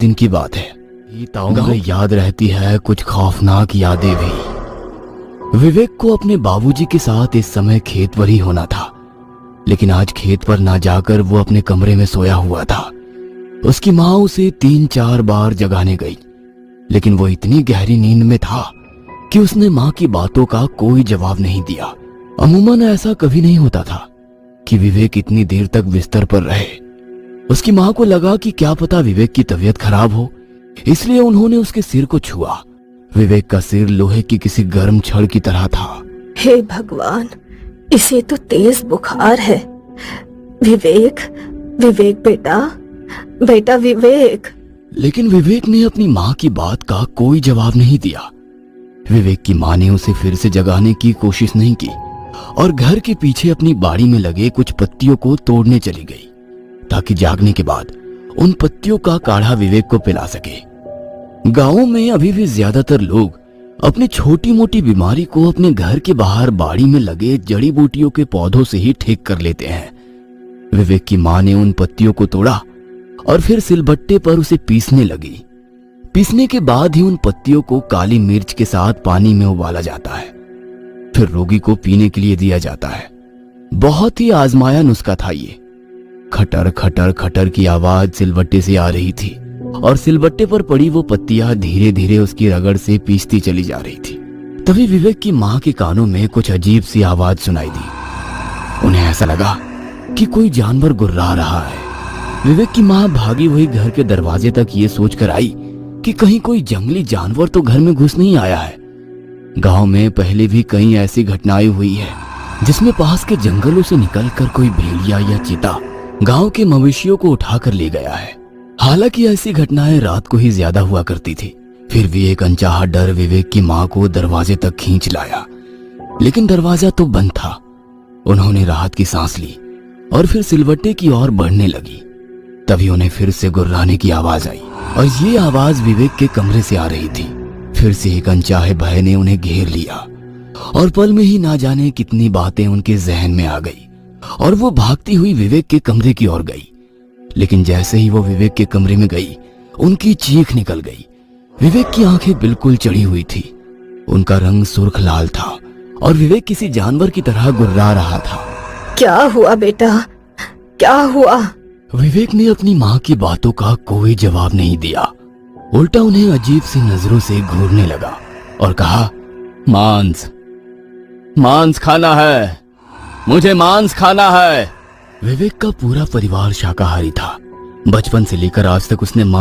दिन की बात है। गाँव में याद रहती है कुछ खौफनाक यादें भी। विवेक को अपने बाबूजी के साथ इस समय खेत पर ही होना था, लेकिन आज खेत पर ना जाकर वो अपने कमरे में सोया हुआ था। उसकी माँ उसे 3-4 बार जगाने गई, लेकिन वो इतनी गहरी नींद में था कि उसने माँ की बातों का कोई जवाब नहीं दिया। अमूमन ऐसा कभी नहीं होता था कि विवेक इतनी देर तक बिस्तर पर रहे। उसकी माँ को लगा कि क्या पता विवेक की तबीयत खराब हो, इसलिए उन्होंने उसके सिर को छुआ। विवेक का सिर लोहे की किसी गर्म छड़ की तरह था। हे भगवान, इसे तो तेज बुखार है। विवेक, विवेक बेटा, बेटा विवेक। लेकिन विवेक ने अपनी माँ की बात का कोई जवाब नहीं दिया। विवेक की माँ ने उसे फिर से जगाने की कोशिश नहीं की और घर के पीछे अपनी बाड़ी में लगे कुछ पत्तियों को तोड़ने चली गई, ताकि जागने के बाद उन पत्तियों का काढ़ा विवेक को पिला सके। गांव में अभी भी ज्यादातर लोग अपनी छोटी मोटी बीमारी को अपने घर के बाहर बाड़ी में लगे जड़ी बूटियों के पौधों से ही ठीक कर लेते हैं। विवेक की माँ ने उन पत्तियों को तोड़ा और फिर सिलबट्टे पर उसे पीसने लगी। पीसने के बाद ही उन पत्तियों को काली मिर्च के साथ पानी में उबाला जाता है, फिर रोगी को पीने के लिए दिया जाता है। बहुत ही आजमाया नुस्खा था ये। खटर खटर खटर की आवाज सिलबट्टे से आ रही थी और सिलबट्टे पर पड़ी वो पत्तियां धीरे धीरे उसकी रगड़ से पीसती चली जा रही थी। तभी विवेक की माँ के कानों में कुछ अजीब सी आवाज सुनाई दी। उन्हें ऐसा लगा कि कोई जानवर गुर्रा रहा है। विवेक की माँ भागी हुई घर के दरवाजे तक ये सोचकर आई कि कहीं कोई जंगली जानवर तो घर में घुस नहीं आया है। गांव में पहले भी कई ऐसी घटनाएं हुई है जिसमें पास के जंगलों से निकलकर कोई भेड़िया या चीता गांव के मवेशियों को उठाकर ले गया है। हालांकि ऐसी घटनाएं रात को ही ज्यादा हुआ करती थी। फिर भी एक अनचाहा डर विवेक की माँ को दरवाजे तक खींच लाया, लेकिन दरवाजा तो बंद था। उन्होंने राहत की सांस ली और फिर सिलवट्टे की ओर बढ़ने लगी। तभी उन्हें फिर से गुर्राने की आवाज आई और ये आवाज विवेक के कमरे से आ रही थी। फिर से एक अनचाहे भय ने उन्हें घेर लिया और पल में ही ना जाने कितनी बातें उनके जहन में आ गई और वो भागती हुई विवेक के कमरे की ओर गई। लेकिन जैसे ही वो विवेक के कमरे में गई, उनकी चीख निकल गई। विवेक की आंखें बिल्कुल चढ़ी हुई थी, उनका रंग सुर्ख लाल था और विवेक किसी जानवर की तरह गुर्रा रहा था। क्या हुआ बेटा, क्या हुआ? विवेक ने अपनी माँ की बातों का कोई जवाब नहीं दिया, उल्टा उन्हें अजीब सी नजरों से घूरने लगा और कहा, मांस, मांस खाना है, मुझे मांस खाना है। विवेक का पूरा परिवार शाकाहारी था। बचपन से लेकर आज तक उसने मांस